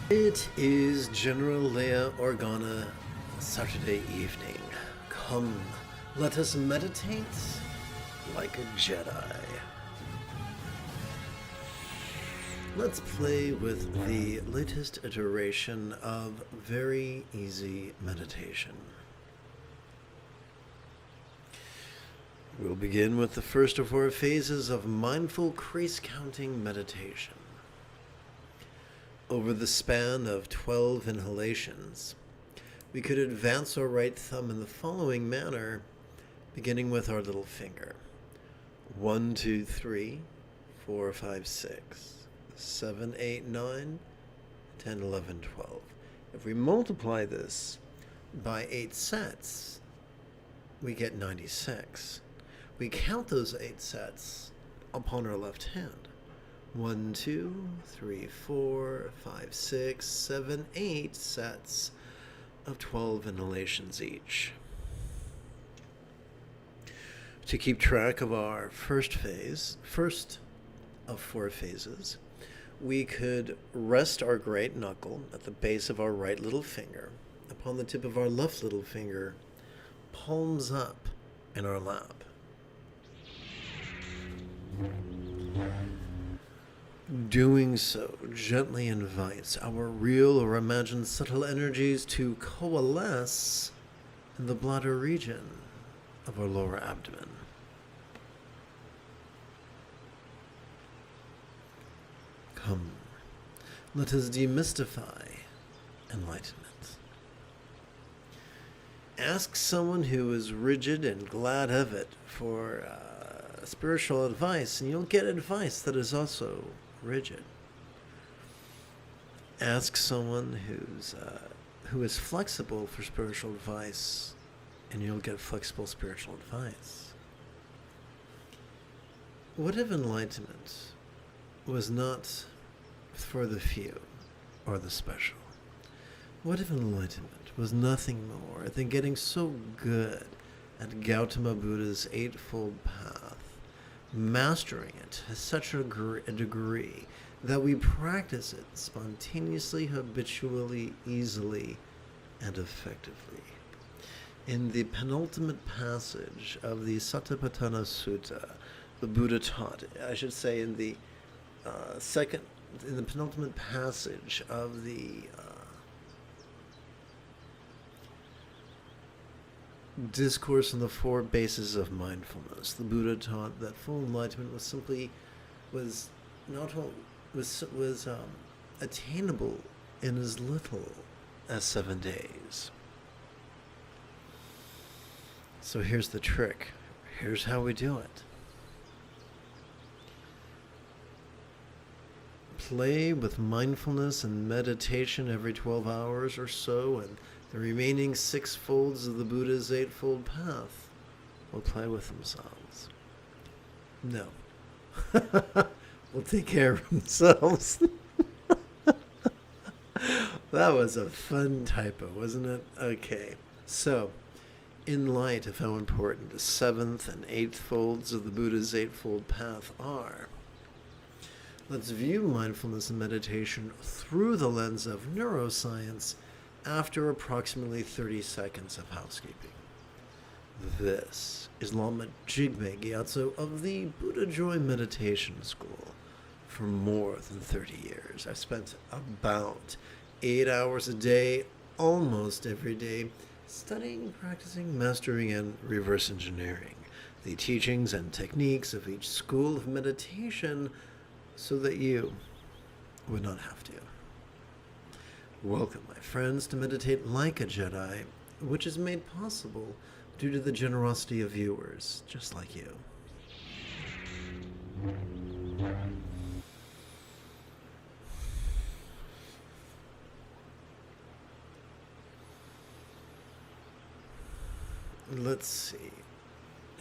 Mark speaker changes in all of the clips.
Speaker 1: It is General Leia Organa, Saturday evening. Come, let us meditate like a Jedi. Let's play with the latest iteration of very easy meditation. We'll begin with the first of our phases of mindful crease counting meditation. Over the span of 12 inhalations, we could advance our right thumb in the following manner, beginning with our little finger. 1, 2, 3, 4, 5, 6, 7, 8, 9, 10, 11, 12. If we multiply this by 8 sets, we get 96. We count those 8 sets upon our left hand. 1, 2, 3, 4, 5, 6, 7, 8 sets of 12 inhalations each. To keep track of our first of 4 phases, we could rest our great knuckle at the base of our right little finger upon the tip of our left little finger, palms up in our lap. Doing so gently invites our real or imagined subtle energies to coalesce in the bladder region of our lower abdomen. Come, let us demystify enlightenment. Ask someone who is rigid and glad of it for spiritual advice, and you'll get advice that is also rigid. Ask someone who is flexible for spiritual advice, and you'll get flexible spiritual advice. What if enlightenment was not for the few or the special? What if enlightenment was nothing more than getting so good at Gautama Buddha's Eightfold Path, mastering it to such a degree that we practice it spontaneously, habitually, easily, and effectively? In the penultimate passage of the Satipatthana Sutta, the Buddha taught, I should say in the penultimate passage of the Discourse on the 4 Bases of Mindfulness, the Buddha taught that full enlightenment was attainable in as little as 7 days. So here's the trick. Here's how we do it. Play with mindfulness and meditation every 12 hours or so, and the remaining 6 folds of the Buddha's Eightfold Path will play with themselves. No. Will take care of themselves. That was a fun typo, wasn't it? Okay. So, in light of how important the 7th and 8th folds of the Buddha's Eightfold Path are, let's view mindfulness and meditation through the lens of neuroscience after approximately 30 seconds of housekeeping. This is Lama Jigme Gyatso of the Buddha Joy Meditation School. For more than 30 years, I've spent about 8 hours a day, almost every day, studying, practicing, mastering, and reverse engineering the teachings and techniques of each school of meditation so that you would not have to. Welcome, my friends, to Meditate Like a Jedi, which is made possible due to the generosity of viewers just like you. Let's see.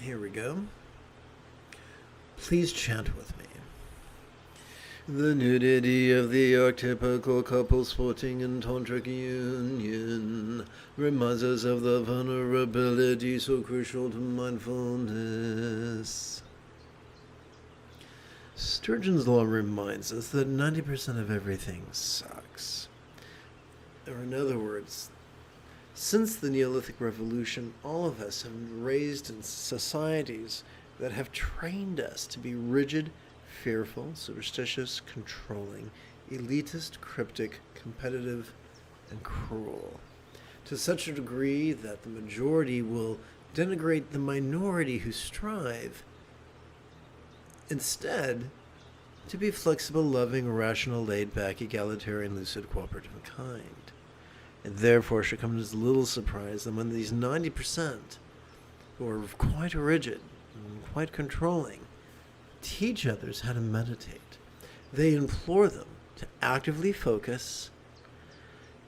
Speaker 1: Here we go. Please chant with me. The nudity of the archetypical couple sporting in tantric union reminds us of the vulnerability so crucial to mindfulness. Sturgeon's Law reminds us that 90% of everything sucks. Or in other words, since the Neolithic Revolution, all of us have been raised in societies that have trained us to be rigid, fearful, superstitious, controlling, elitist, cryptic, competitive, and cruel, to such a degree that the majority will denigrate the minority who strive. Instead, to be flexible, loving, rational, laid-back, egalitarian, lucid, cooperative, and kind. And therefore should come as little surprise that when these 90% who are quite rigid and quite controlling teach others how to meditate, they implore them to actively focus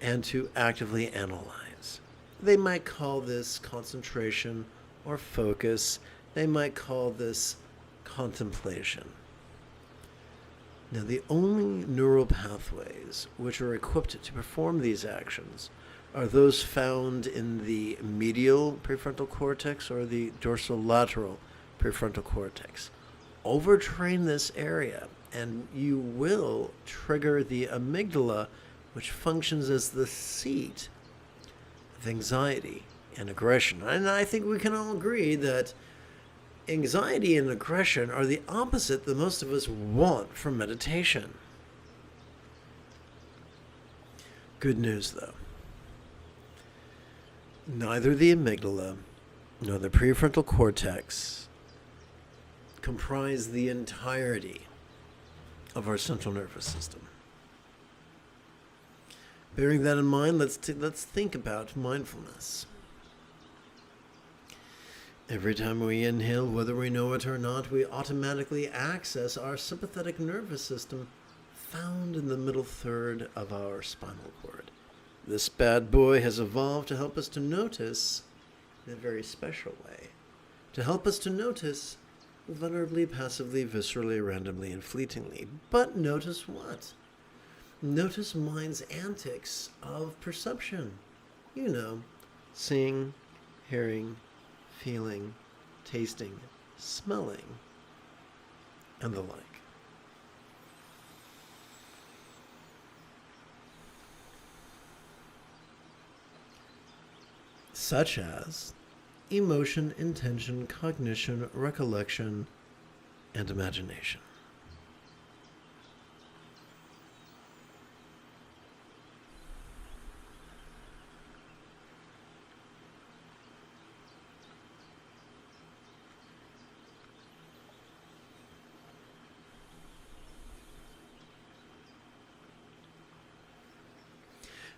Speaker 1: and to actively analyze. They might call this concentration or focus. They might call this contemplation. Now, the only neural pathways which are equipped to perform these actions are those found in the medial prefrontal cortex or the dorsolateral prefrontal cortex. Overtrain this area, and you will trigger the amygdala, which functions as the seat of anxiety and aggression. And I think we can all agree that anxiety and aggression are the opposite that most of us want from meditation. Good news, though. Neither the amygdala nor the prefrontal cortex comprise the entirety of our central nervous system. Bearing that in mind, let's think about mindfulness. Every time we inhale, whether we know it or not, we automatically access our sympathetic nervous system found in the middle third of our spinal cord. This bad boy has evolved to help us to notice in a very special way. To help us to notice vulnerably, passively, viscerally, randomly, and fleetingly. But notice what? Notice mind's antics of perception. You know, seeing, hearing, feeling, tasting, smelling, and the like. Such as emotion, intention, cognition, recollection, and imagination.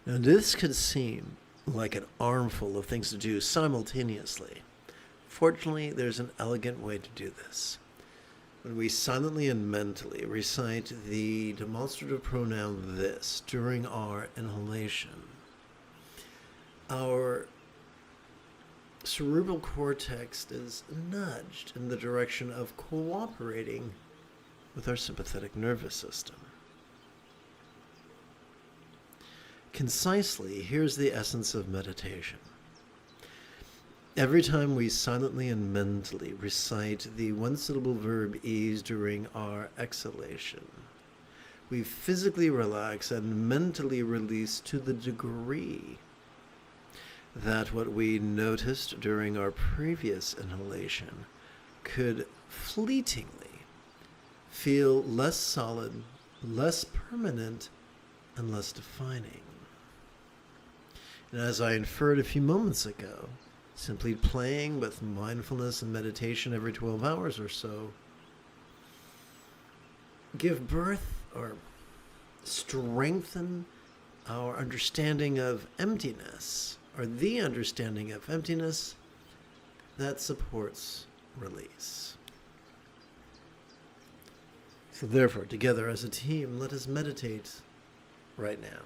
Speaker 1: Now, this could seem like an armful of things to do simultaneously. Fortunately, there's an elegant way to do this. When we silently and mentally recite the demonstrative pronoun this during our inhalation, our cerebral cortex is nudged in the direction of cooperating with our sympathetic nervous system. Concisely, here's the essence of meditation. Every time we silently and mentally recite the one-syllable verb ease during our exhalation, we physically relax and mentally release to the degree that what we noticed during our previous inhalation could fleetingly feel less solid, less permanent, and less defining. And as I inferred a few moments ago, simply playing with mindfulness and meditation every 12 hours or so give birth or strengthen our understanding of emptiness, or the understanding of emptiness that supports release. So therefore, together as a team, let us meditate right now.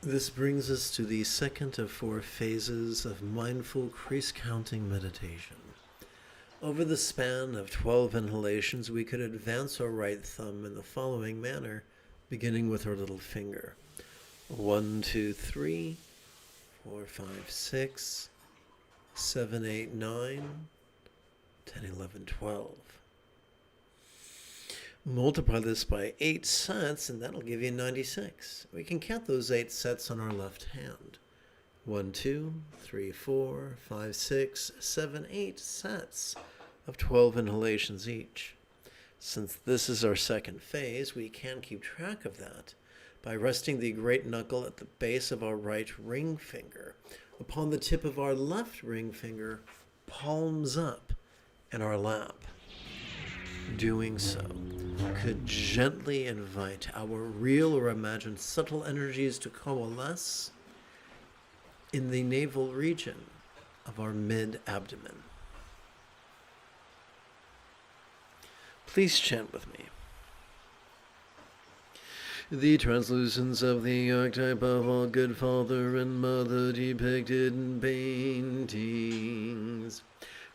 Speaker 1: This brings us to the second of 4 phases of mindful crease counting meditation. Over the span of 12 inhalations, we could advance our right thumb in the following manner, beginning with our little finger. 1, 2, 3, 4, 5, 6, 7, 8, 9, 10, 11, 12. Multiply this by 8 sets, and that'll give you 96. We can count those 8 sets on our left hand. 1, 2, 3, 4, 5, 6, 7, 8 sets of 12 inhalations each. Since this is our second phase, we can keep track of that by resting the great knuckle at the base of our right ring finger upon the tip of our left ring finger, palms up in our lap. Doing so could gently invite our real or imagined subtle energies to coalesce in the navel region of our mid-abdomen. Please chant with me. The translucence of the archetype of all good father and mother depicted in paintings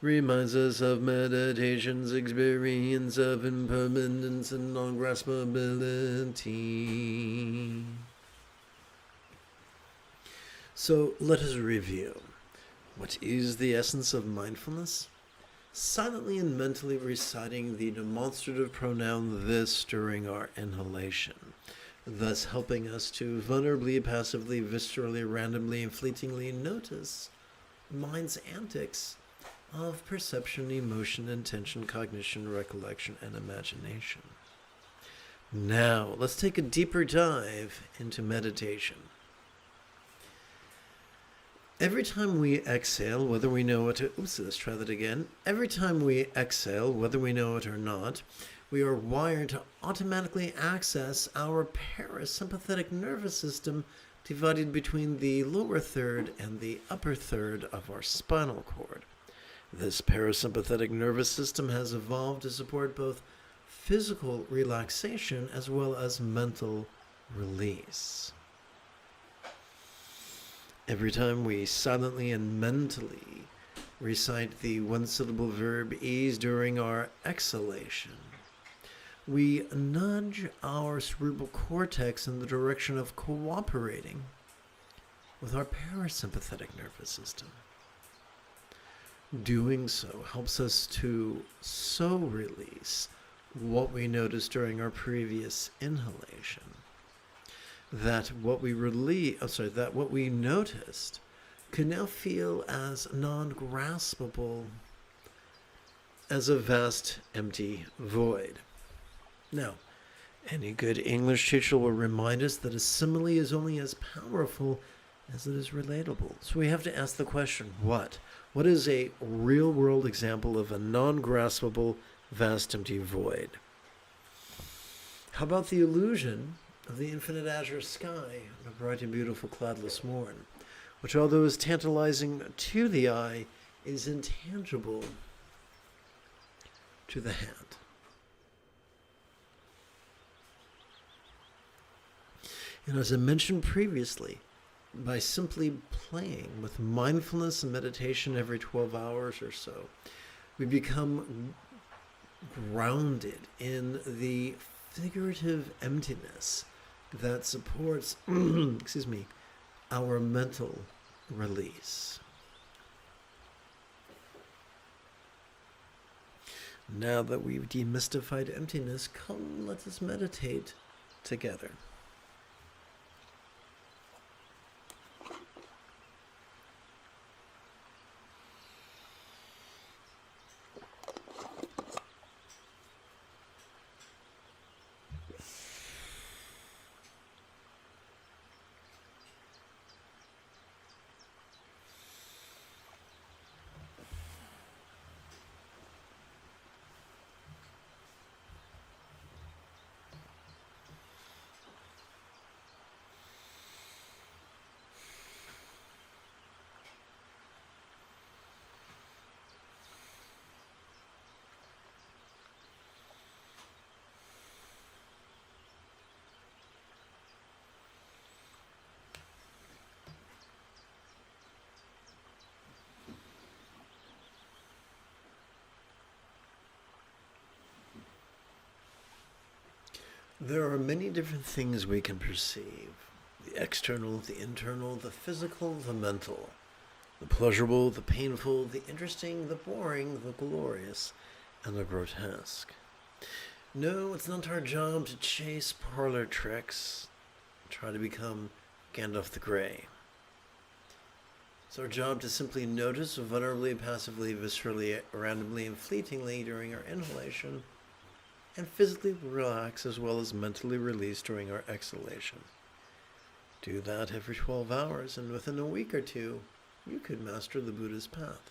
Speaker 1: reminds us of meditation's experience of impermanence and non-graspability. So let us review. What is the essence of mindfulness? Silently and mentally reciting the demonstrative pronoun this during our inhalation, thus helping us to vulnerably, passively, viscerally, randomly, and fleetingly notice mind's antics of perception, emotion, intention, cognition, recollection, and imagination. Now, let's take a deeper dive into meditation. Every time we exhale, whether we know it or... let's try that again. Every time we exhale, whether we know it or not, we are wired to automatically access our parasympathetic nervous system divided between the lower third and the upper third of our spinal cord. This parasympathetic nervous system has evolved to support both physical relaxation as well as mental release. Every time we silently and mentally recite the one-syllable verb ease during our exhalation, we nudge our cerebral cortex in the direction of cooperating with our parasympathetic nervous system. Doing so helps us to release what we noticed during our previous inhalation. That what we noticed can now feel as non-graspable as a vast, empty void. Now, any good English teacher will remind us that a simile is only as powerful as it is relatable. So we have to ask the question, what? What is a real-world example of a non-graspable, vast, empty void? How about the illusion of the infinite azure sky on a bright and beautiful cloudless morn, which, although is tantalizing to the eye, is intangible to the hand? And as I mentioned previously, by simply playing with mindfulness and meditation every 12 hours or so, we become grounded in the figurative emptiness that supports our mental release. Now that we've demystified emptiness, come, let us meditate together. There are many different things we can perceive. The external, the internal, the physical, the mental. The pleasurable, the painful, the interesting, the boring, the glorious, and the grotesque. No, it's not our job to chase parlor tricks, try to become Gandalf the Grey. It's our job to simply notice vulnerably, passively, viscerally, randomly, and fleetingly during our inhalation, and physically relax as well as mentally release during our exhalation. Do that every 12 hours, and within a week or two, you could master the Buddha's path.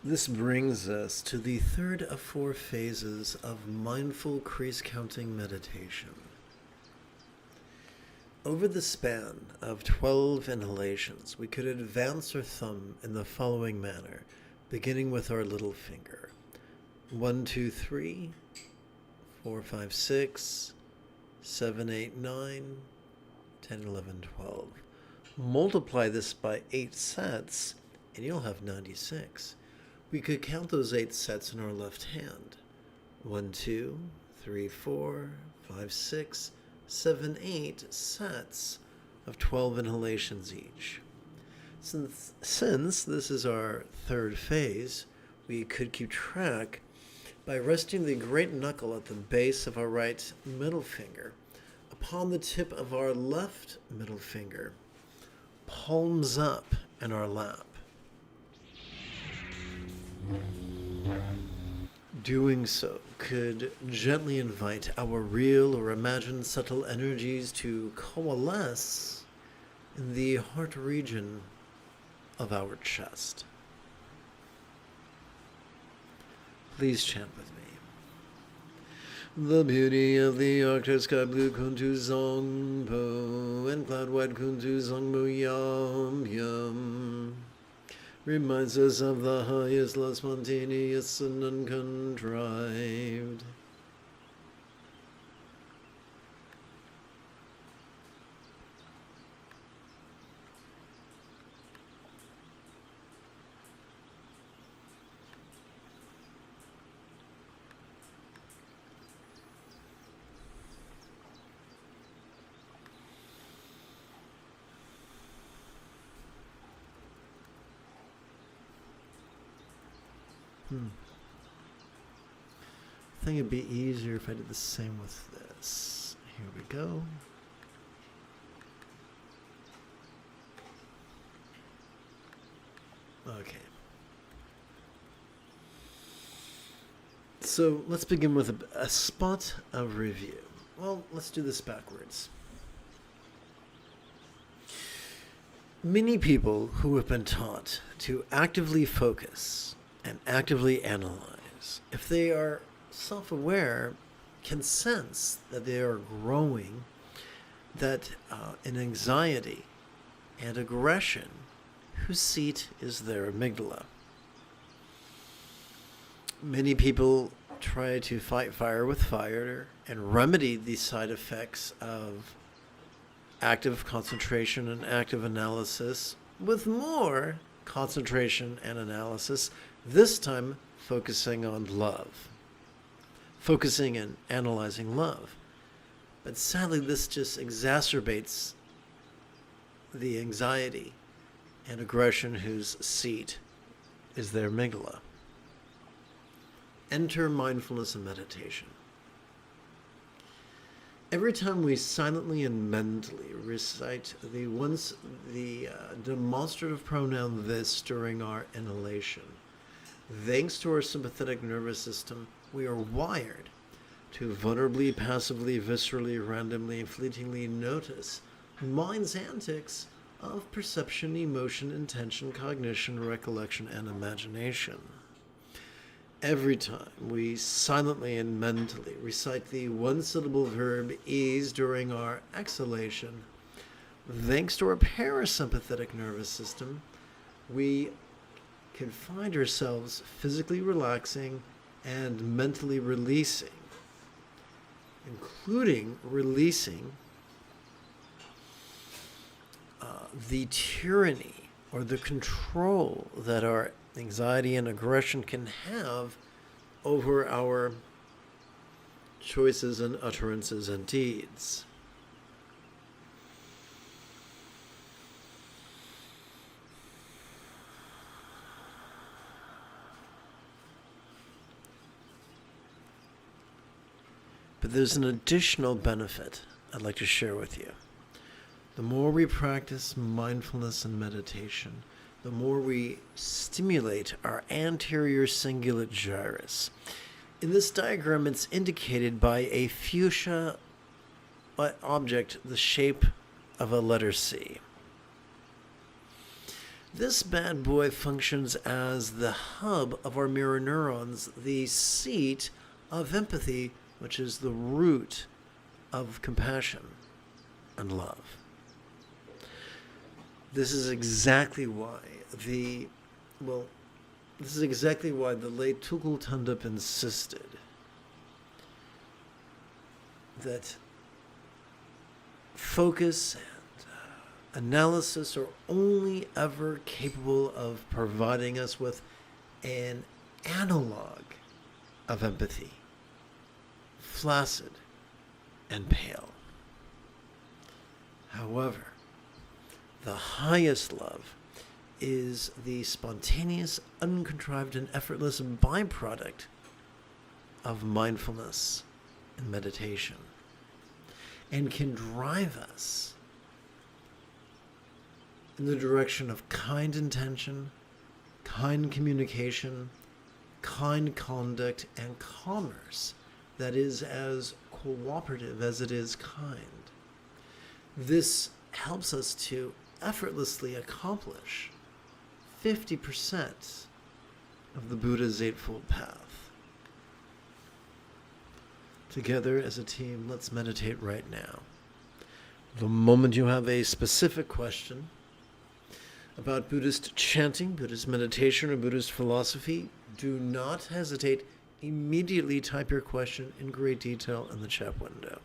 Speaker 1: This brings us to the third of 4 phases of mindful crease counting meditation. Over the span of 12 inhalations, we could advance our thumb in the following manner, beginning with our little finger. 1, 2, 3, 4, 5, 6, 7, 8, 9, 10, 11, 12. Multiply this by 8 sets, and you'll have 96. We could count those 8 sets in our left hand. 1, 2, 3, 4, 5, 6, 7, 8 sets of 12 inhalations each. Since this is our third phase, we could keep track by resting the great knuckle at the base of our right middle finger upon the tip of our left middle finger, palms up in our lap. Doing so could gently invite our real or imagined subtle energies to coalesce in the heart region of our chest. Please chant with me. The beauty of the Arctic sky blue kuntu zongpo and cloud white kuntu zongpo yum yum reminds us of the highest love, spontaneous and uncontrived. I think it'd be easier if I did the same with this. Here we go. Okay. So let's begin with a spot of review. Well, let's do this backwards. Many people who have been taught to actively focus and actively analyze, if they are self-aware, can sense that they are growing, that in anxiety and aggression, whose seat is their amygdala. Many people try to fight fire with fire and remedy the side effects of active concentration and active analysis with more concentration and analysis, this time focusing on love. Focusing and analyzing love. But sadly, this just exacerbates the anxiety and aggression whose seat is their amygdala. Enter mindfulness and meditation. Every time we silently and mentally recite the demonstrative pronoun this during our inhalation, thanks to our sympathetic nervous system, we are wired to vulnerably, passively, viscerally, randomly, and fleetingly notice mind's antics of perception, emotion, intention, cognition, recollection, and imagination. Every time we silently and mentally recite the one-syllable verb ease during our exhalation, thanks to our parasympathetic nervous system, we can find ourselves physically relaxing and mentally releasing, including releasing the tyranny or the control that our anxiety and aggression can have over our choices and utterances and deeds. But there's an additional benefit I'd like to share with you. The more we practice mindfulness and meditation, the more we stimulate our anterior cingulate gyrus. In this diagram, it's indicated by a fuchsia object the shape of a letter C. This bad boy functions as the hub of our mirror neurons, the seat of empathy, which is the root of compassion and love. This is exactly why the late Tugul Tundup insisted that focus and analysis are only ever capable of providing us with an analog of empathy, flaccid and pale. However, the highest love is the spontaneous, uncontrived, and effortless byproduct of mindfulness and meditation, and can drive us in the direction of kind intention, kind communication, kind conduct, and commerce that is as cooperative as it is kind. This helps us to effortlessly accomplish 50% of the Buddha's Eightfold Path. Together as a team, let's meditate right now. The moment you have a specific question about Buddhist chanting, Buddhist meditation, or Buddhist philosophy, do not hesitate. Immediately type your question in great detail in the chat window.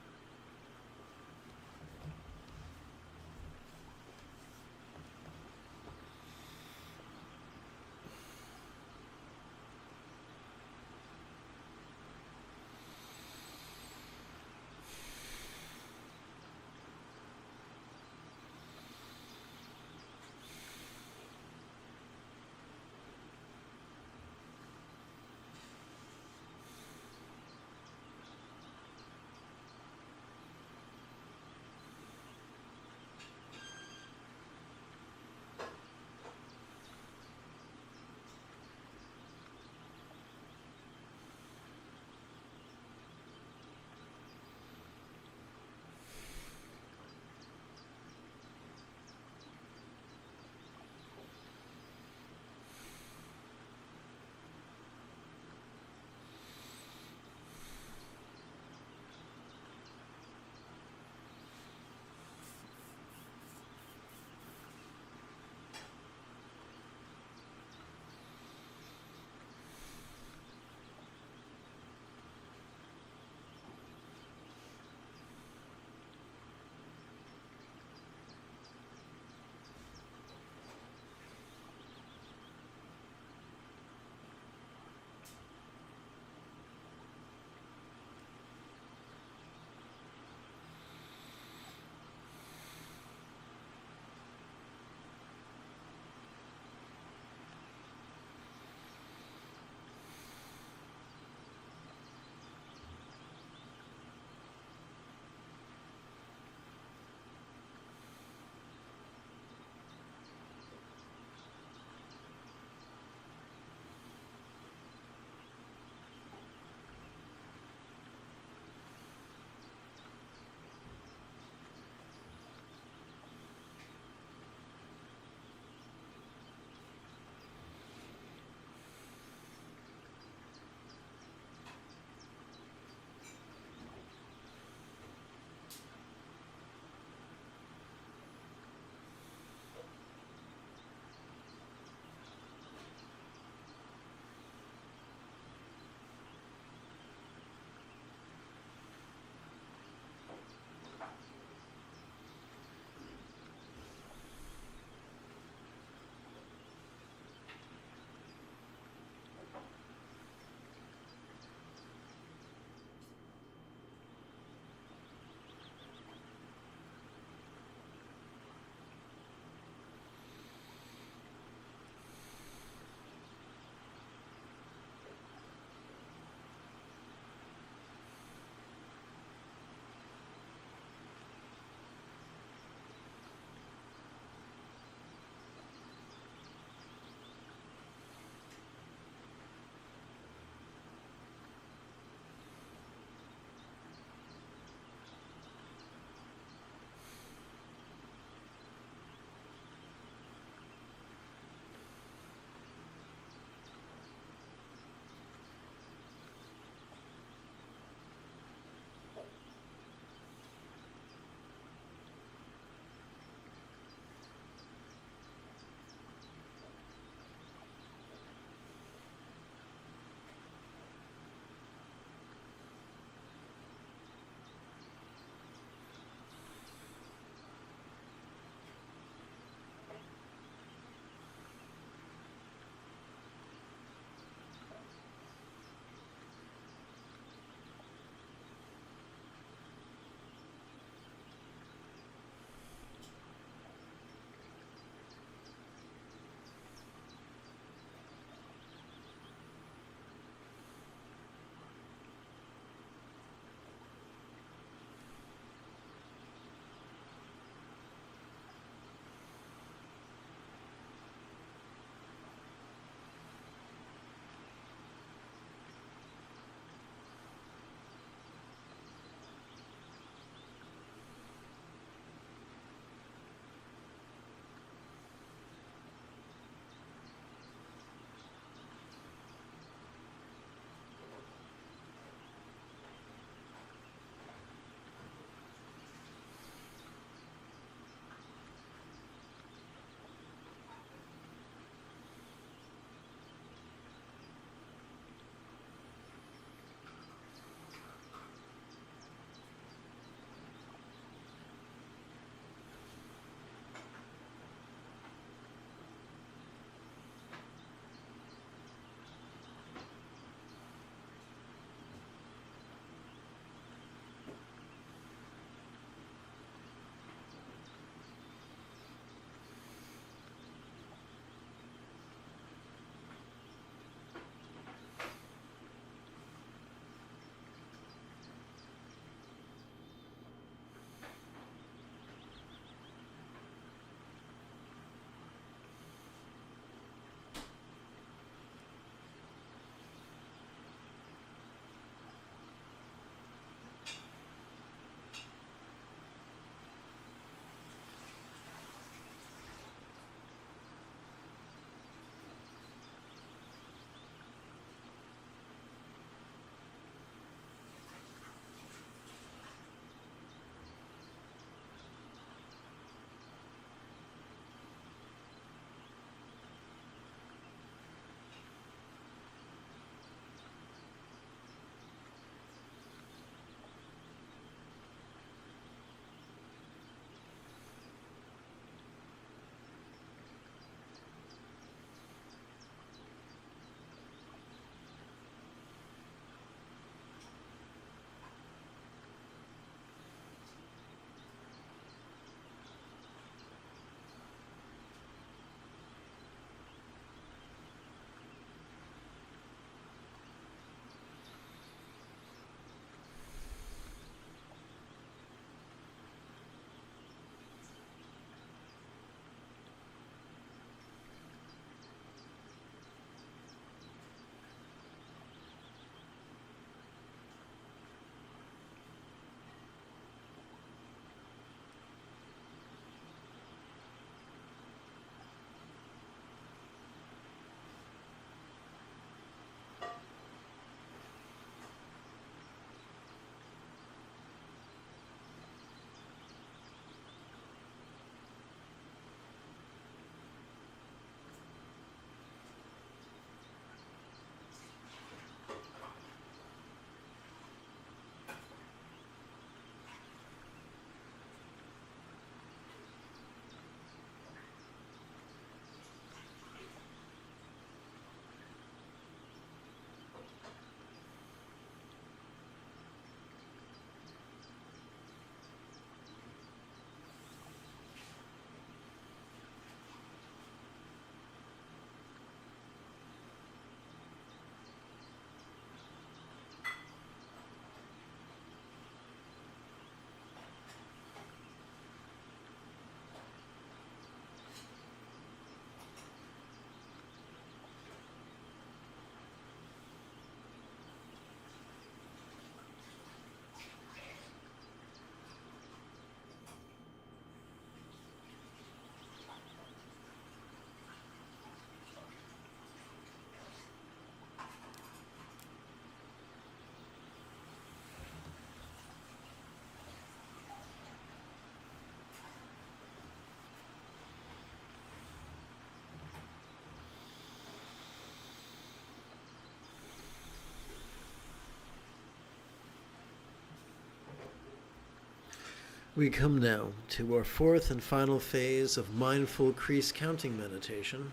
Speaker 1: We come now to our fourth and final phase of mindful crease counting meditation.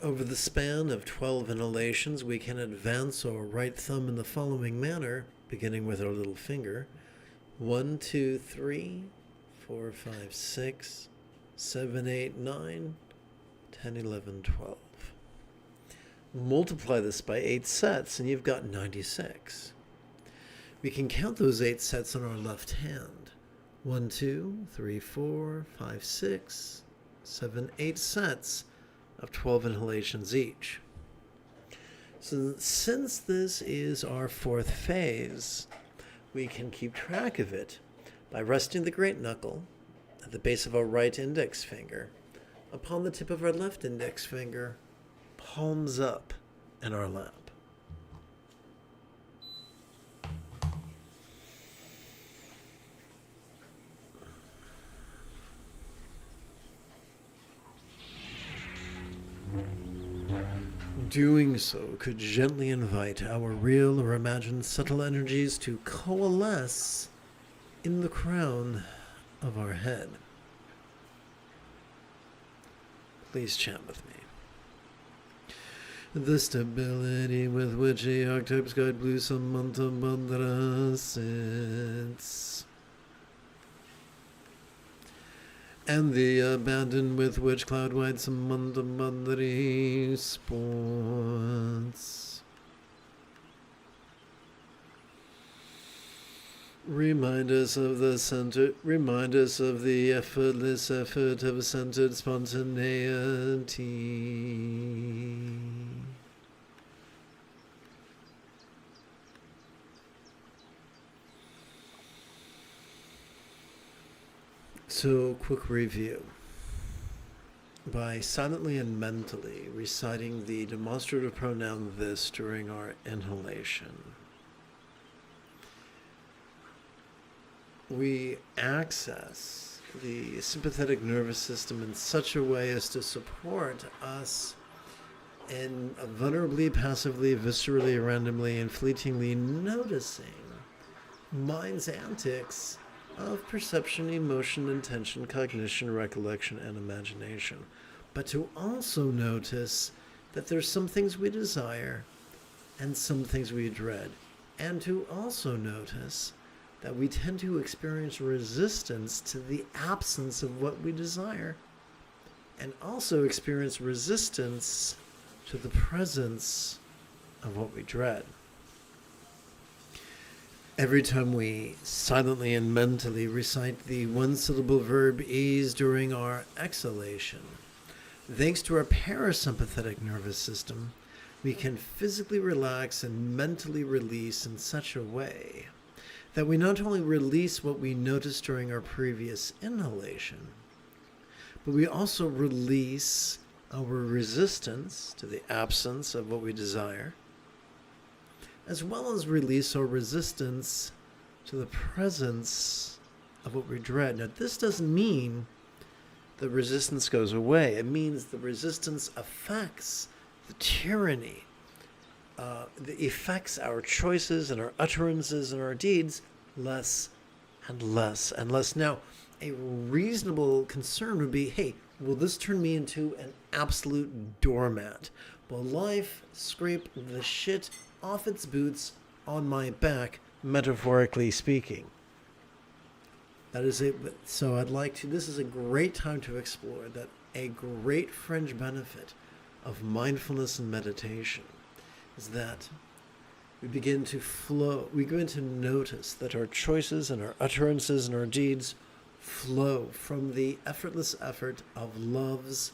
Speaker 1: Over the span of 12 inhalations, we can advance our right thumb in the following manner, beginning with our little finger. 1, 2, 3, 4, 5, 6, 7, 8, 9, 10, 11, 12. Multiply this by 8 sets and you've got 96. We can count those 8 sets on our left hand. 1, 2, 3, 4, 5, 6, 7, 8 sets of 12 inhalations each. So since this is our fourth phase, we can keep track of it by resting the great knuckle at the base of our right index finger upon the tip of our left index finger, palms up in our lap. Doing so could gently invite our real or imagined subtle energies to coalesce in the crown of our head. Please chant with me. The stability with which the archetype's guide blue Samanta Bandra sits, and the abandon with which cloud-white Samanta Bandari sports, remind us of the effortless effort of centered spontaneity. So, quick review. By silently and mentally reciting the demonstrative pronoun this during our inhalation, we access the sympathetic nervous system in such a way as to support us in vulnerably, passively, viscerally, randomly, and fleetingly noticing mind's antics of perception, emotion, intention, cognition, recollection, and imagination. But to also notice that there's some things we desire and some things we dread. And to also notice that we tend to experience resistance to the absence of what we desire, and also experience resistance to the presence of what we dread. Every time we silently and mentally recite the one-syllable verb ease during our exhalation, thanks to our parasympathetic nervous system, we can physically relax and mentally release in such a way that we not only release what we noticed during our previous inhalation, but we also release our resistance to the absence of what we desire, as well as release our resistance to the presence of what we dread. Now, this doesn't mean the resistance goes away. It means the resistance affects the tyranny. It affects our choices and our utterances and our deeds less and less and less. Now, a reasonable concern would be, hey, will this turn me into an absolute doormat? Will life scrape the shit off its boots on my back, metaphorically speaking? That is it. So this is a great time to explore that a great fringe benefit of mindfulness and meditation is that we begin to flow. We begin to notice that our choices and our utterances and our deeds flow from the effortless effort of love's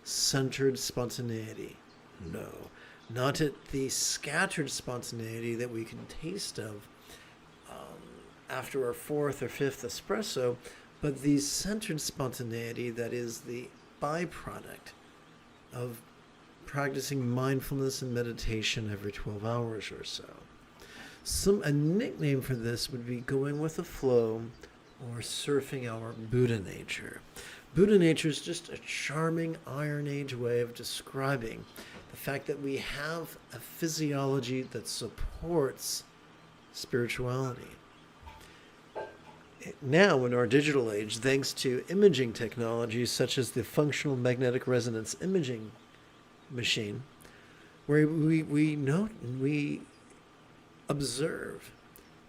Speaker 1: centered spontaneity. No. Not at the scattered spontaneity that we can taste of after our fourth or fifth espresso, but the centered spontaneity that is the byproduct of practicing mindfulness and meditation every 12 hours or so. A nickname for this would be going with the flow or surfing our Buddha nature. Buddha nature is just a charming Iron Age way of describing the fact that we have a physiology that supports spirituality. now in our digital age, thanks to imaging technologies such as the functional magnetic resonance imaging machine, where we observe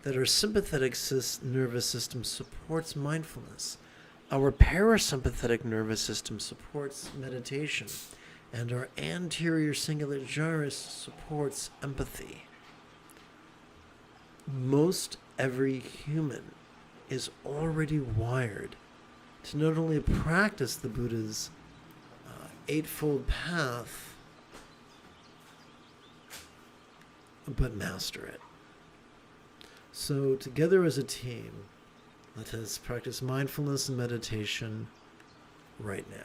Speaker 1: that our sympathetic nervous system supports mindfulness, our parasympathetic nervous system supports meditation, and our anterior cingulate gyrus supports empathy. Most every human is already wired to not only practice the Buddha's Eightfold Path, but master it. So together as a team, let us practice mindfulness and meditation right now.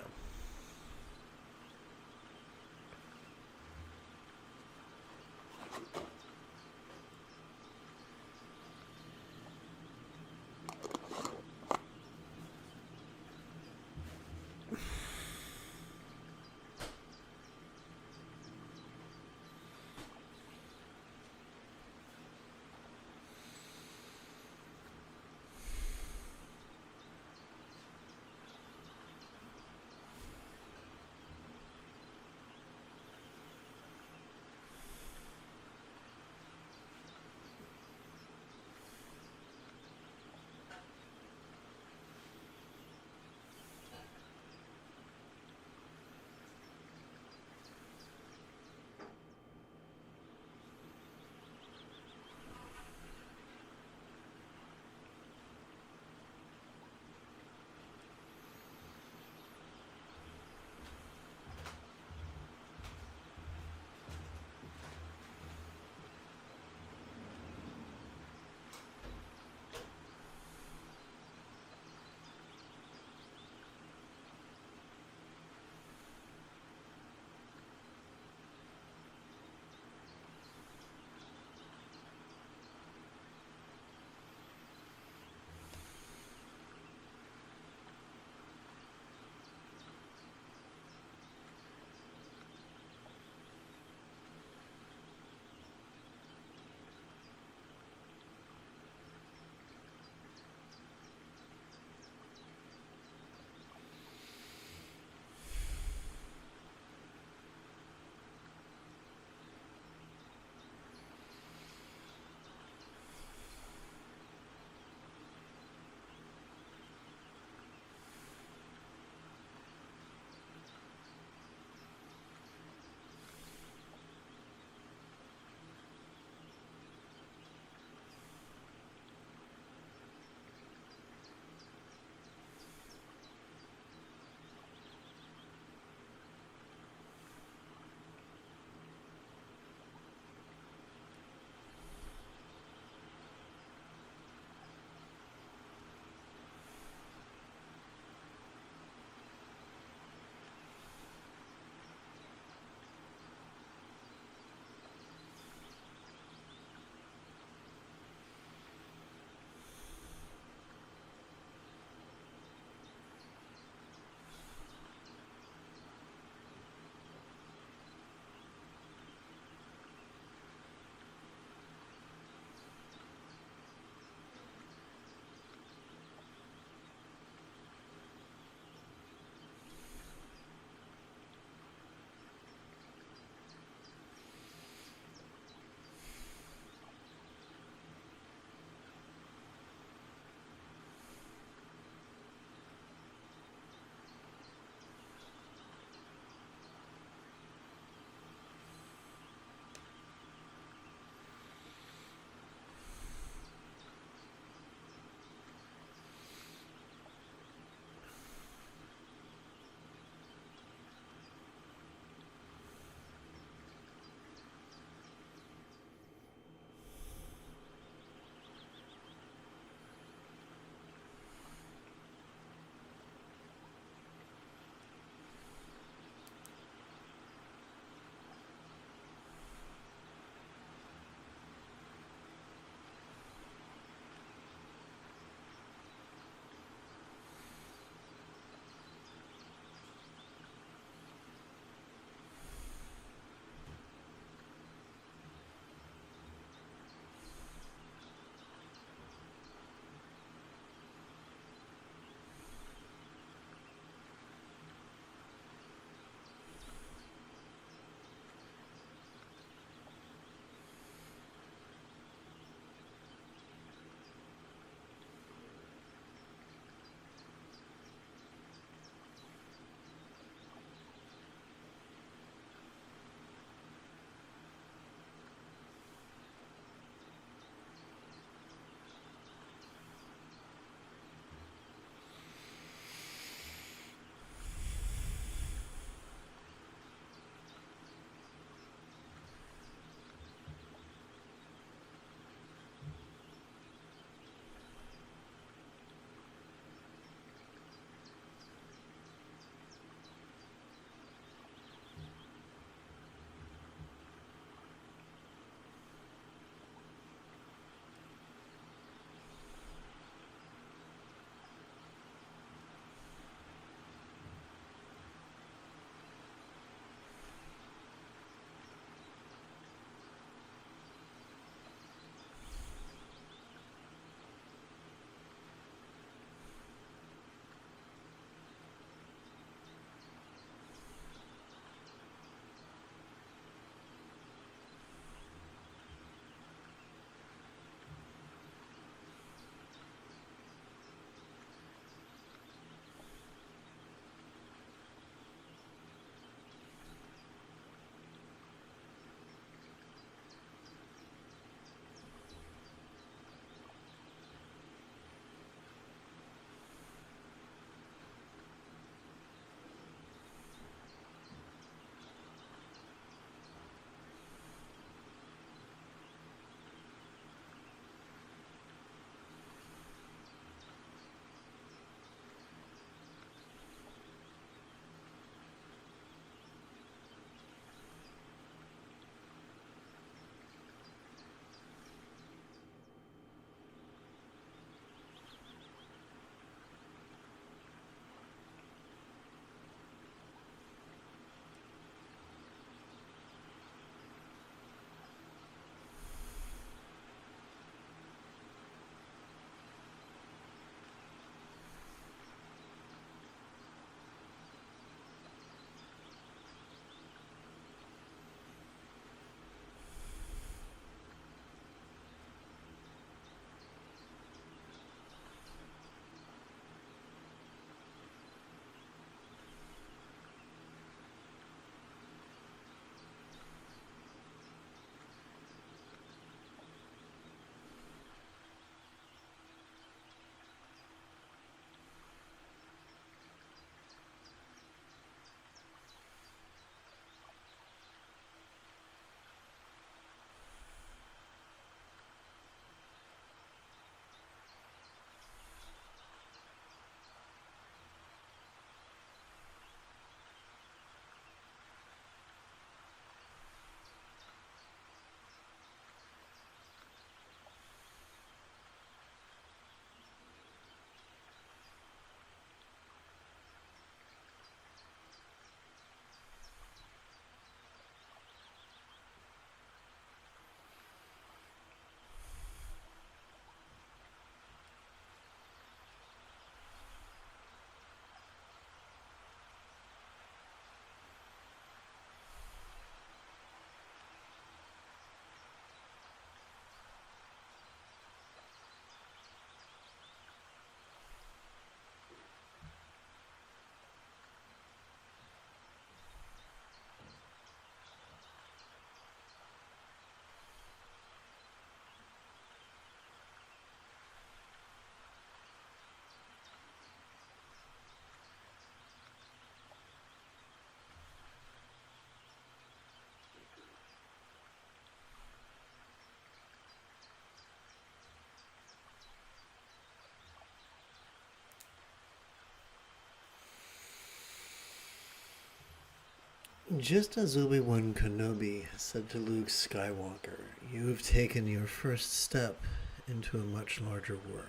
Speaker 1: Just as Obi-Wan Kenobi said to Luke Skywalker, you have taken your first step into a much larger world.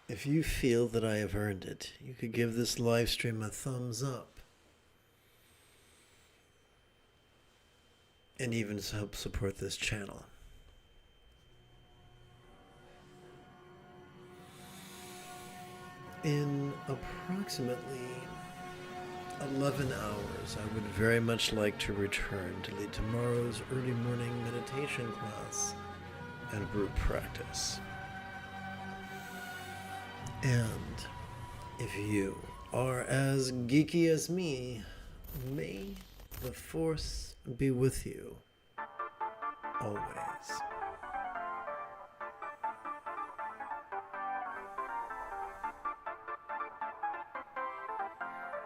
Speaker 1: If you feel that I have earned it, you could give this live stream a thumbs up. And even help support this channel. In approximately 11 hours, I would very much like to return to lead tomorrow's early morning meditation class and group practice. And if you are as geeky as me, may the Force be with you always.